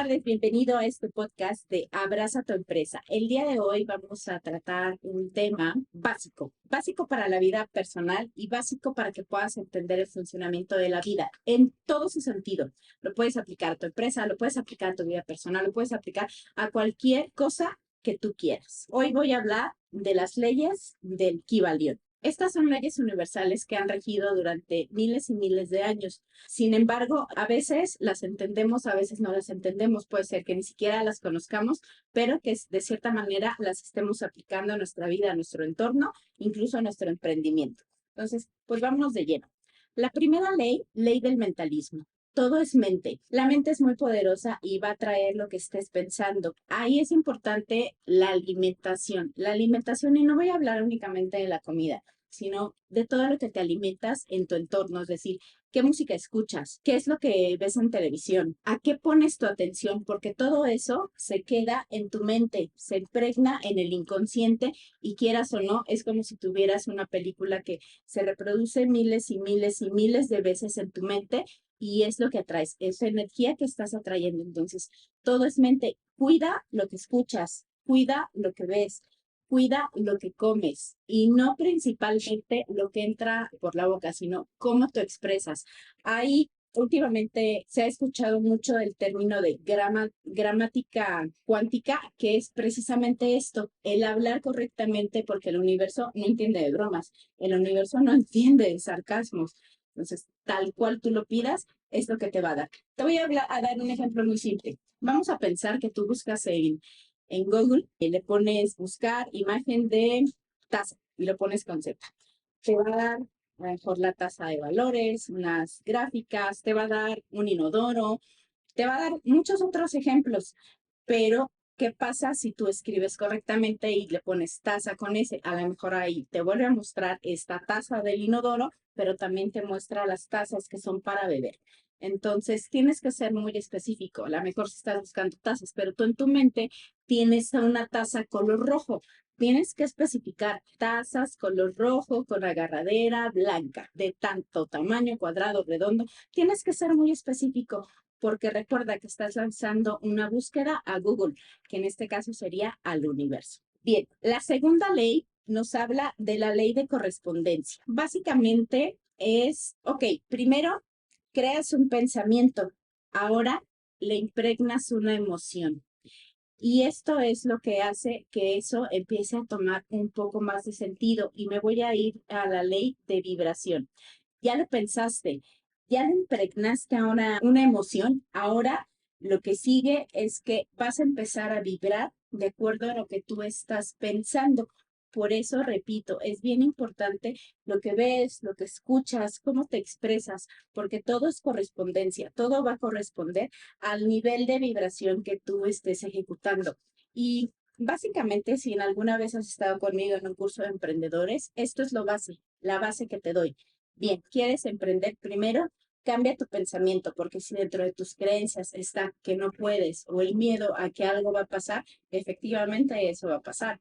tardes, bienvenido a este podcast de Abraza tu empresa. El día de hoy vamos a tratar un tema básico para la vida personal y básico para que puedas entender el funcionamiento de la vida en todo su sentido. Lo puedes aplicar a tu empresa, lo puedes aplicar a tu vida personal, lo puedes aplicar a cualquier cosa que tú quieras. Hoy voy a hablar de las leyes del Kybalión. Estas son leyes universales que han regido durante miles y miles de años. Sin embargo, a veces las entendemos, a veces no las entendemos. Puede ser que ni siquiera las conozcamos, pero que de cierta manera las estemos aplicando a nuestra vida, a nuestro entorno, incluso a nuestro emprendimiento. Entonces, pues vámonos de lleno. La primera ley, ley del mentalismo. Todo es mente. La mente es muy poderosa y va a traer lo que estés pensando. Ahí es importante la alimentación. La alimentación, y no voy a hablar únicamente de la comida, sino de todo lo que te alimentas en tu entorno. Es decir, qué música escuchas, qué es lo que ves en televisión, a qué pones tu atención, porque todo eso se queda en tu mente, se impregna en el inconsciente y quieras o no, es como si tuvieras una película que se reproduce miles y miles y miles de veces en tu mente y es lo que atraes, es energía que estás atrayendo. Entonces, todo es mente. Cuida lo que escuchas, cuida lo que ves, cuida lo que comes y no principalmente lo que entra por la boca, sino cómo te expresas. Ahí últimamente se ha escuchado mucho el término de gramática cuántica, que es precisamente esto, el hablar correctamente, porque el universo no entiende de bromas, el universo no entiende de sarcasmos. Entonces, tal cual tú lo pidas, es lo que te va a dar. Te voy a dar un ejemplo muy simple. Vamos a pensar que tú buscas en Google y le pones buscar imagen de taza y lo pones con Z. Te va a dar a lo mejor la tasa de valores, unas gráficas, te va a dar un inodoro, te va a dar muchos otros ejemplos, pero ¿qué pasa si tú escribes correctamente y le pones taza con S? A lo mejor ahí te vuelve a mostrar esta taza del inodoro, pero también te muestra las tazas que son para beber. Entonces, tienes que ser muy específico. A lo mejor si estás buscando tazas, pero tú en tu mente tienes una taza color rojo. Tienes que especificar tazas color rojo con agarradera blanca, de tanto tamaño, cuadrado, redondo. Tienes que ser muy específico porque recuerda que estás lanzando una búsqueda a Google, que en este caso sería al universo. Bien, la segunda ley nos habla de la ley de correspondencia. Básicamente es, ok, primero creas un pensamiento, ahora le impregnas una emoción. Y esto es lo que hace que eso empiece a tomar un poco más de sentido y me voy a ir a la ley de vibración. Ya lo pensaste, ya le impregnaste ahora una emoción, ahora lo que sigue es que vas a empezar a vibrar de acuerdo a lo que tú estás pensando. Por eso, repito, es bien importante lo que ves, lo que escuchas, cómo te expresas, porque todo es correspondencia, todo va a corresponder al nivel de vibración que tú estés ejecutando. Y básicamente, si en alguna vez has estado conmigo en un curso de emprendedores, esto es lo base, la base que te doy. Bien, ¿quieres emprender? Primero, cambia tu pensamiento, porque si dentro de tus creencias está que no puedes o el miedo a que algo va a pasar, efectivamente eso va a pasar.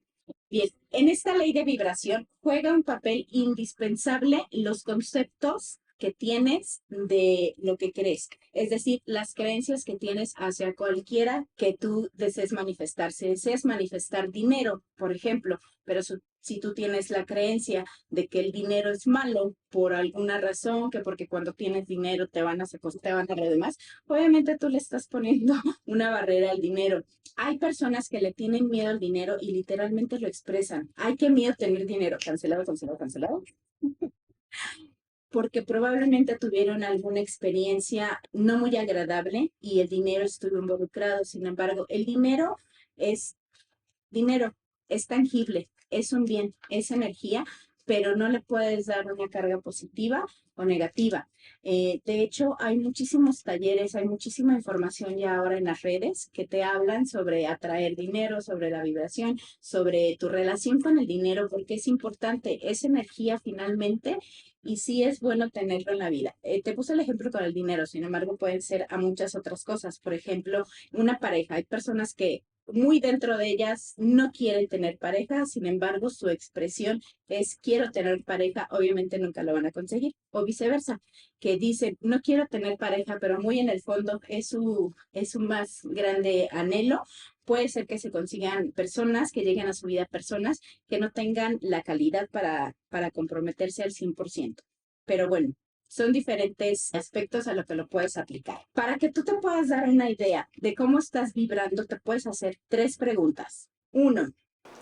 Bien, en esta ley de vibración juega un papel indispensable los conceptos que tienes de lo que crees, es decir, las creencias que tienes hacia cualquiera que tú desees manifestar. Si deseas manifestar dinero, por ejemplo, pero si tú tienes la creencia de que el dinero es malo por alguna razón, que porque cuando tienes dinero te van a secuestrar, te van a lo demás, obviamente tú le estás poniendo una barrera al dinero. Hay personas que le tienen miedo al dinero y literalmente lo expresan. Ay, qué miedo tener dinero. Cancelado, cancelado, cancelado. Porque probablemente tuvieron alguna experiencia no muy agradable y el dinero estuvo involucrado. Sin embargo, el dinero es dinero, es tangible, es un bien, es energía, pero no le puedes dar una carga positiva o negativa. De hecho, hay muchísimos talleres, hay muchísima información ya ahora en las redes que te hablan sobre atraer dinero, sobre la vibración, sobre tu relación con el dinero, porque es importante, es energía finalmente y sí es bueno tenerlo en la vida. Te puse el ejemplo con el dinero, sin embargo, pueden ser a muchas otras cosas. Por ejemplo, una pareja. Hay personas que muy dentro de ellas no quieren tener pareja, sin embargo, su expresión es quiero tener pareja, obviamente nunca lo van a conseguir, o viceversa, que dicen no quiero tener pareja, pero muy en el fondo es su más grande anhelo. Puede ser que se consigan personas, que lleguen a su vida personas que no tengan la calidad para comprometerse al 100%. Pero bueno, son diferentes aspectos a lo que lo puedes aplicar. Para que tú te puedas dar una idea de cómo estás vibrando, te puedes hacer 3 preguntas. 1,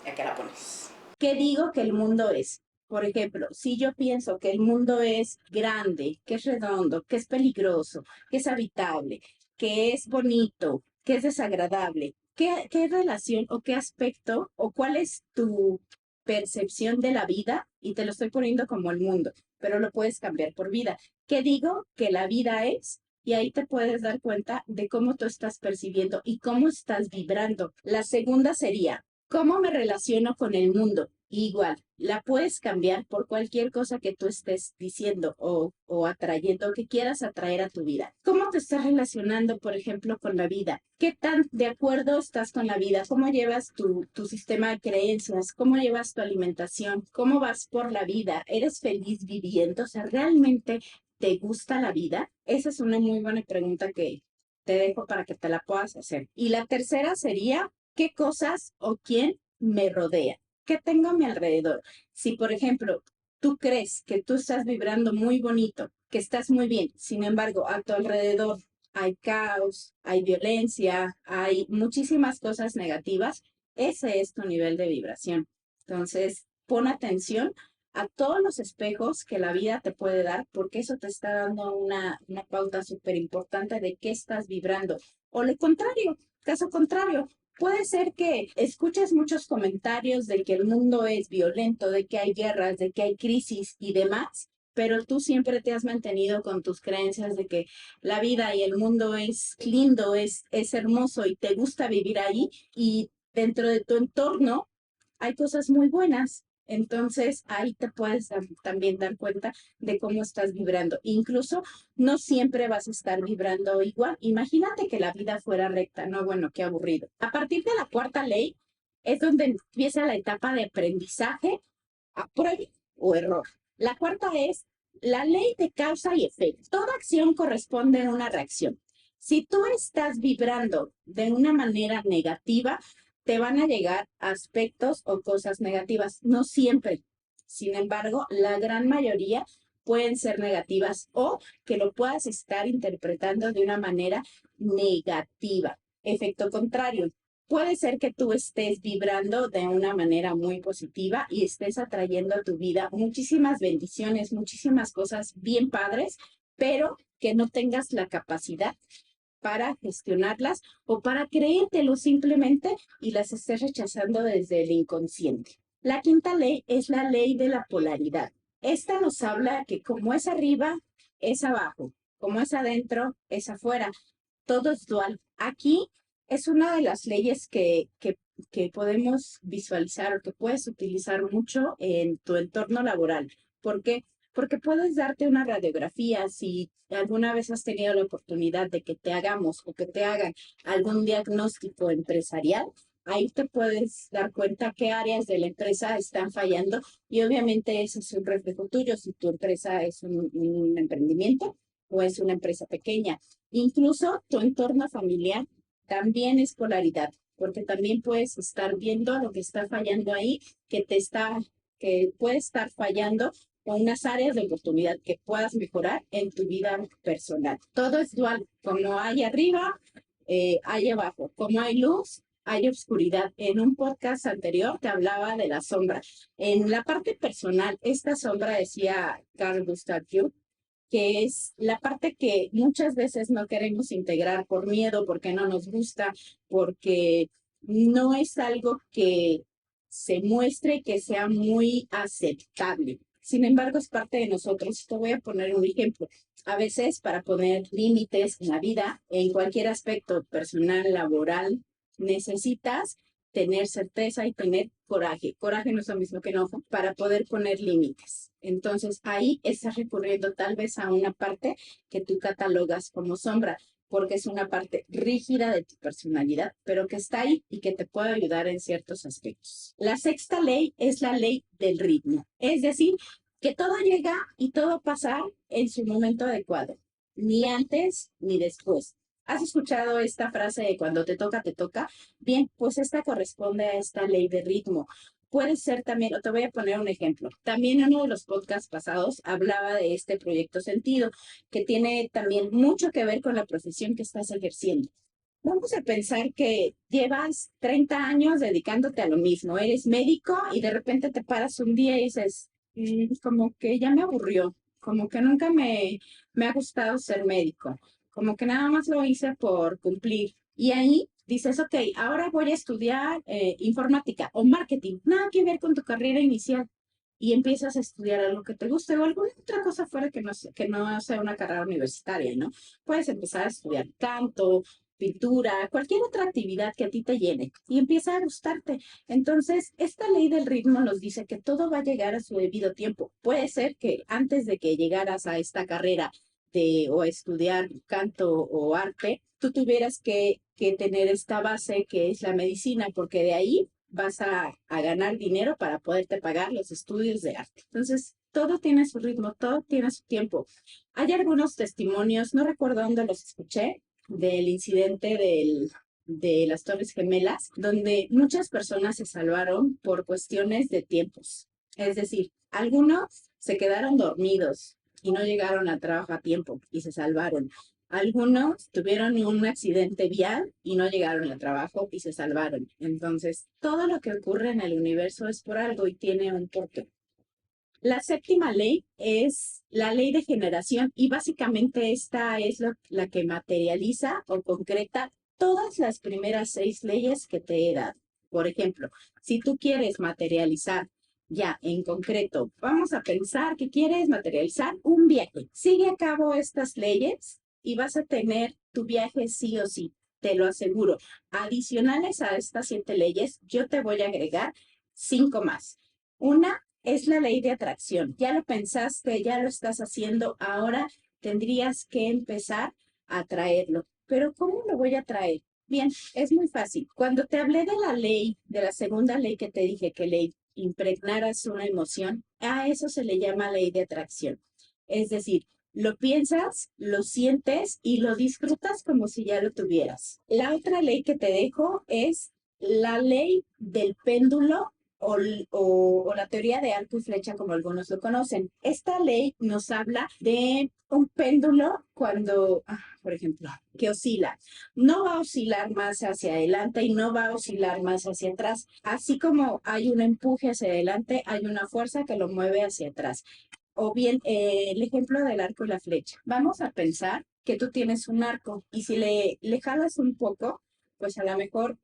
¿a qué la pones? ¿Qué digo que el mundo es? Por ejemplo, si yo pienso que el mundo es grande, que es redondo, que es peligroso, que es habitable, que es bonito, que es desagradable, ¿qué relación o qué aspecto o cuál es tu percepción de la vida? Y te lo estoy poniendo como el mundo, pero lo puedes cambiar por vida. ¿Qué digo que la vida es? Y ahí te puedes dar cuenta de cómo tú estás percibiendo y cómo estás vibrando. La segunda sería, ¿cómo me relaciono con el mundo? Igual, la puedes cambiar por cualquier cosa que tú estés diciendo o atrayendo, que quieras atraer a tu vida. ¿Cómo te estás relacionando, por ejemplo, con la vida? ¿Qué tan de acuerdo estás con la vida? ¿Cómo llevas tu sistema de creencias? ¿Cómo llevas tu alimentación? ¿Cómo vas por la vida? ¿Eres feliz viviendo? O sea, ¿realmente te gusta la vida? Esa es una muy buena pregunta que te dejo para que te la puedas hacer. Y la tercera sería, ¿qué cosas o quién me rodea? ¿Qué tengo a mi alrededor? Si, por ejemplo, tú crees que tú estás vibrando muy bonito, que estás muy bien, sin embargo, a tu alrededor hay caos, hay violencia, hay muchísimas cosas negativas, ese es tu nivel de vibración. Entonces, pon atención a todos los espejos que la vida te puede dar, porque eso te está dando una pauta súper importante de qué estás vibrando. O lo contrario, caso contrario, puede ser que escuches muchos comentarios de que el mundo es violento, de que hay guerras, de que hay crisis y demás, pero tú siempre te has mantenido con tus creencias de que la vida y el mundo es lindo, es hermoso y te gusta vivir ahí y dentro de tu entorno hay cosas muy buenas. Entonces ahí te puedes también dar cuenta de cómo estás vibrando. Incluso no siempre vas a estar vibrando igual. Imagínate que la vida fuera recta, no, bueno, qué aburrido. A partir de la cuarta ley es donde empieza la etapa de aprendizaje, a prueba o error. La cuarta es la ley de causa y efecto. Toda acción corresponde a una reacción. Si tú estás vibrando de una manera negativa, te van a llegar aspectos o cosas negativas. No siempre. Sin embargo, la gran mayoría pueden ser negativas o que lo puedas estar interpretando de una manera negativa. Efecto contrario. Puede ser que tú estés vibrando de una manera muy positiva y estés atrayendo a tu vida muchísimas bendiciones, muchísimas cosas bien padres, pero que no tengas la capacidad para gestionarlas o para creértelo simplemente y las estés rechazando desde el inconsciente. La quinta ley es la ley de la polaridad. Esta nos habla que como es arriba, es abajo, como es adentro, es afuera. Todo es dual. Aquí es una de las leyes que podemos visualizar o que puedes utilizar mucho en tu entorno laboral. ¿Por qué? Porque puedes darte una radiografía si alguna vez has tenido la oportunidad de que te hagamos o que te hagan algún diagnóstico empresarial. Ahí te puedes dar cuenta qué áreas de la empresa están fallando y obviamente eso es un reflejo tuyo si tu empresa es un emprendimiento o es una empresa pequeña. Incluso tu entorno familiar también es polaridad, porque también puedes estar viendo lo que está fallando ahí, que puede estar fallando o unas áreas de oportunidad que puedas mejorar en tu vida personal. Todo es dual, como hay arriba, hay abajo, como hay luz, hay oscuridad. En un podcast anterior te hablaba de la sombra. En la parte personal, esta sombra, decía Carl Gustav Jung, que es la parte que muchas veces no queremos integrar por miedo, porque no nos gusta, porque no es algo que se muestre que sea muy aceptable. Sin embargo, es parte de nosotros. Te voy a poner un ejemplo. A veces, para poner límites en la vida, en cualquier aspecto personal, laboral, necesitas tener certeza y tener coraje. Coraje no es lo mismo que enojo para poder poner límites. Entonces ahí estás recurriendo tal vez a una parte que tú catalogas como sombra, porque es una parte rígida de tu personalidad, pero que está ahí y que te puede ayudar en ciertos aspectos. La sexta ley es la ley del ritmo, es decir, que todo llega y todo pasa en su momento adecuado, ni antes ni después. ¿Has escuchado esta frase de cuando te toca, te toca? Bien, pues esta corresponde a esta ley de ritmo. Puede ser también, o te voy a poner un ejemplo. También en uno de los podcasts pasados hablaba de este proyecto sentido, que tiene también mucho que ver con la profesión que estás ejerciendo. Vamos a pensar que llevas 30 años dedicándote a lo mismo. Eres médico y de repente te paras un día y dices, como que ya me aburrió, como que nunca me ha gustado ser médico, como que nada más lo hice por cumplir. Y ahí dices, ok, ahora voy a estudiar informática o marketing, nada que ver con tu carrera inicial. Y empiezas a estudiar algo que te guste o alguna otra cosa fuera que no sea una carrera universitaria, ¿no? Puedes empezar a estudiar canto, pintura, cualquier otra actividad que a ti te llene y empieza a gustarte. Entonces, esta ley del ritmo nos dice que todo va a llegar a su debido tiempo. Puede ser que antes de que llegaras a esta carrera o estudiar canto o arte, tú tuvieras que tener esta base que es la medicina, porque de ahí vas a ganar dinero para poderte pagar los estudios de arte. Entonces, todo tiene su ritmo, todo tiene su tiempo. Hay algunos testimonios, no recuerdo dónde los escuché, del incidente de las Torres Gemelas, donde muchas personas se salvaron por cuestiones de tiempos. Es decir, algunos se quedaron dormidos y no llegaron al trabajo a tiempo y se salvaron. Algunos tuvieron un accidente vial y no llegaron al trabajo y se salvaron. Entonces, todo lo que ocurre en el universo es por algo y tiene un porqué. La séptima ley es la ley de generación y básicamente esta es la que materializa o concreta todas las primeras 6 leyes que te he dado. Por ejemplo, si tú quieres materializar ya en concreto, vamos a pensar que quieres materializar un viaje. Sigue a cabo estas leyes y vas a tener tu viaje sí o sí, te lo aseguro. Adicionales a estas 7 leyes, yo te voy a agregar 5 más. Una es la ley de atracción. Ya lo pensaste, ya lo estás haciendo, ahora tendrías que empezar a traerlo. Pero ¿cómo lo voy a traer? Bien, es muy fácil. Cuando te hablé de la ley, de la segunda ley que te dije que le impregnaras una emoción, a eso se le llama ley de atracción. Es decir, lo piensas, lo sientes y lo disfrutas como si ya lo tuvieras. La otra ley que te dejo es la ley del péndulo o la teoría de arco y flecha, como algunos lo conocen. Esta ley nos habla de un péndulo cuando, por ejemplo, que oscila. No va a oscilar más hacia adelante y no va a oscilar más hacia atrás. Así como hay un empuje hacia adelante, hay una fuerza que lo mueve hacia atrás. O bien, el ejemplo del arco y la flecha. Vamos a pensar que tú tienes un arco y si le jalas un poco, pues a lo mejor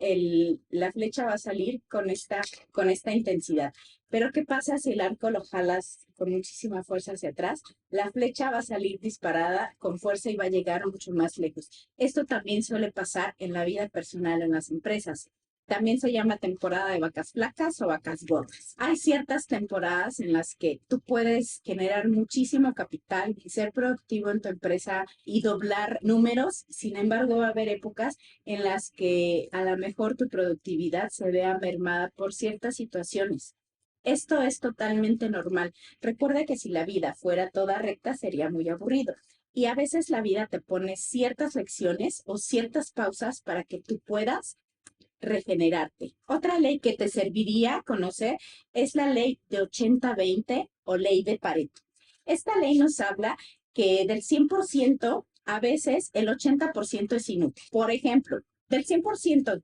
la flecha va a salir con esta intensidad. Pero ¿qué pasa si el arco lo jalas con muchísima fuerza hacia atrás? La flecha va a salir disparada con fuerza y va a llegar mucho más lejos. Esto también suele pasar en la vida personal en las empresas. También se llama temporada de vacas flacas o vacas gordas. Hay ciertas temporadas en las que tú puedes generar muchísimo capital y ser productivo en tu empresa y doblar números. Sin embargo, va a haber épocas en las que a lo mejor tu productividad se vea mermada por ciertas situaciones. Esto es totalmente normal. Recuerda que si la vida fuera toda recta sería muy aburrido. Y a veces la vida te pone ciertas lecciones o ciertas pausas para que tú puedas regenerarte. Otra ley que te serviría conocer es la ley de 80-20 o ley de Pareto. Esta ley nos habla que del 100%, a veces el 80% es inútil. Por ejemplo, del 100%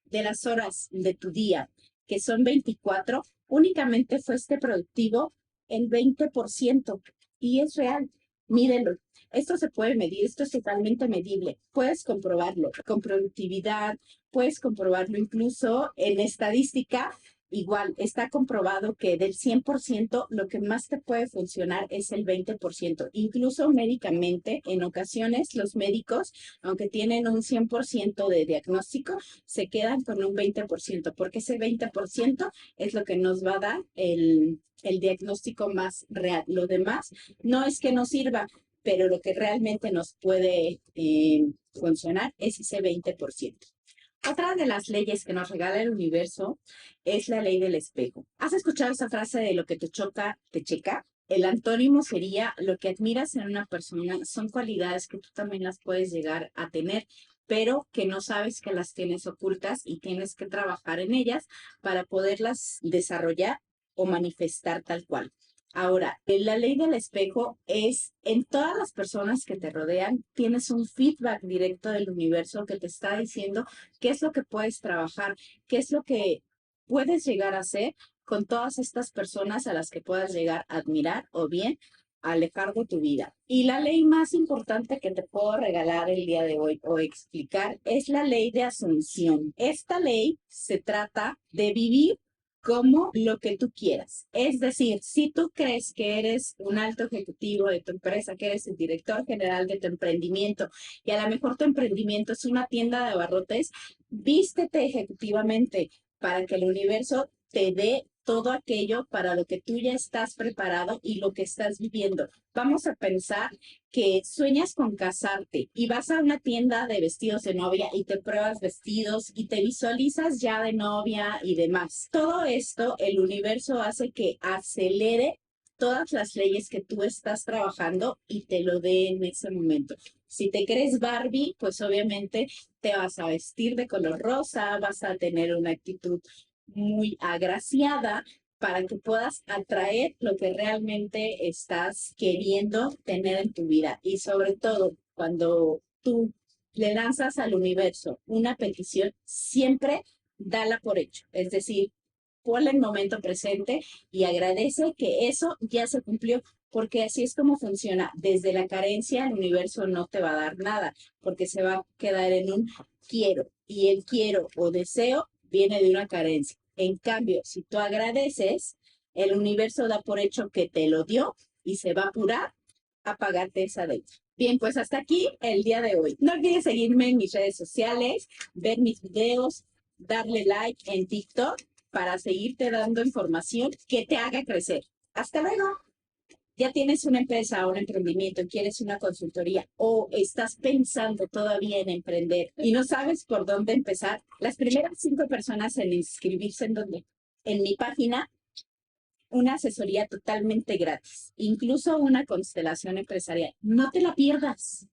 de las horas de tu día, que son 24, únicamente fuiste productivo en 20%. Y es real, mídelo. Esto se puede medir, esto es totalmente medible. Puedes comprobarlo con productividad, puedes comprobarlo incluso en estadística. Igual, está comprobado que del 100% lo que más te puede funcionar es el 20%. Incluso médicamente, en ocasiones los médicos, aunque tienen un 100% de diagnóstico, se quedan con un 20%, porque ese 20% es lo que nos va a dar el diagnóstico más real. Lo demás no es que no sirva, pero lo que realmente nos puede funcionar es ese 20%. Otra de las leyes que nos regala el universo es la ley del espejo. ¿Has escuchado esa frase de lo que te choca, te checa? El antónimo sería lo que admiras en una persona son cualidades que tú también las puedes llegar a tener, pero que no sabes que las tienes ocultas y tienes que trabajar en ellas para poderlas desarrollar o manifestar tal cual. Ahora, la ley del espejo es en todas las personas que te rodean, tienes un feedback directo del universo que te está diciendo qué es lo que puedes trabajar, qué es lo que puedes llegar a hacer con todas estas personas a las que puedas llegar a admirar o bien alejar de tu vida. Y la ley más importante que te puedo regalar el día de hoy o explicar es la ley de asunción. Esta ley se trata de vivir como lo que tú quieras. Es decir, si tú crees que eres un alto ejecutivo de tu empresa, que eres el director general de tu emprendimiento y a lo mejor tu emprendimiento es una tienda de abarrotes, vístete ejecutivamente para que el universo te dé todo aquello para lo que tú ya estás preparado y lo que estás viviendo. Vamos a pensar que sueñas con casarte y vas a una tienda de vestidos de novia y te pruebas vestidos y te visualizas ya de novia y demás. Todo esto, el universo hace que acelere todas las leyes que tú estás trabajando y te lo dé en ese momento. Si te crees Barbie, pues obviamente te vas a vestir de color rosa, vas a tener una actitud muy agraciada para que puedas atraer lo que realmente estás queriendo tener en tu vida. Y sobre todo, cuando tú le lanzas al universo una petición, siempre dala por hecho. Es decir, ponla en momento presente y agradece que eso ya se cumplió, porque así es como funciona. Desde la carencia, el universo no te va a dar nada, porque se va a quedar en un quiero. Y el quiero o deseo viene de una carencia. En cambio, si tú agradeces, el universo da por hecho que te lo dio y se va a apurar a pagarte esa deuda. Bien, pues hasta aquí el día de hoy. No olvides seguirme en mis redes sociales, ver mis videos, darle like en TikTok para seguirte dando información que te haga crecer. Hasta luego. Ya tienes una empresa o un emprendimiento, quieres una consultoría o estás pensando todavía en emprender y no sabes por dónde empezar, las primeras 5 personas en inscribirse en mi página, una asesoría totalmente gratis, incluso una constelación empresarial. No te la pierdas.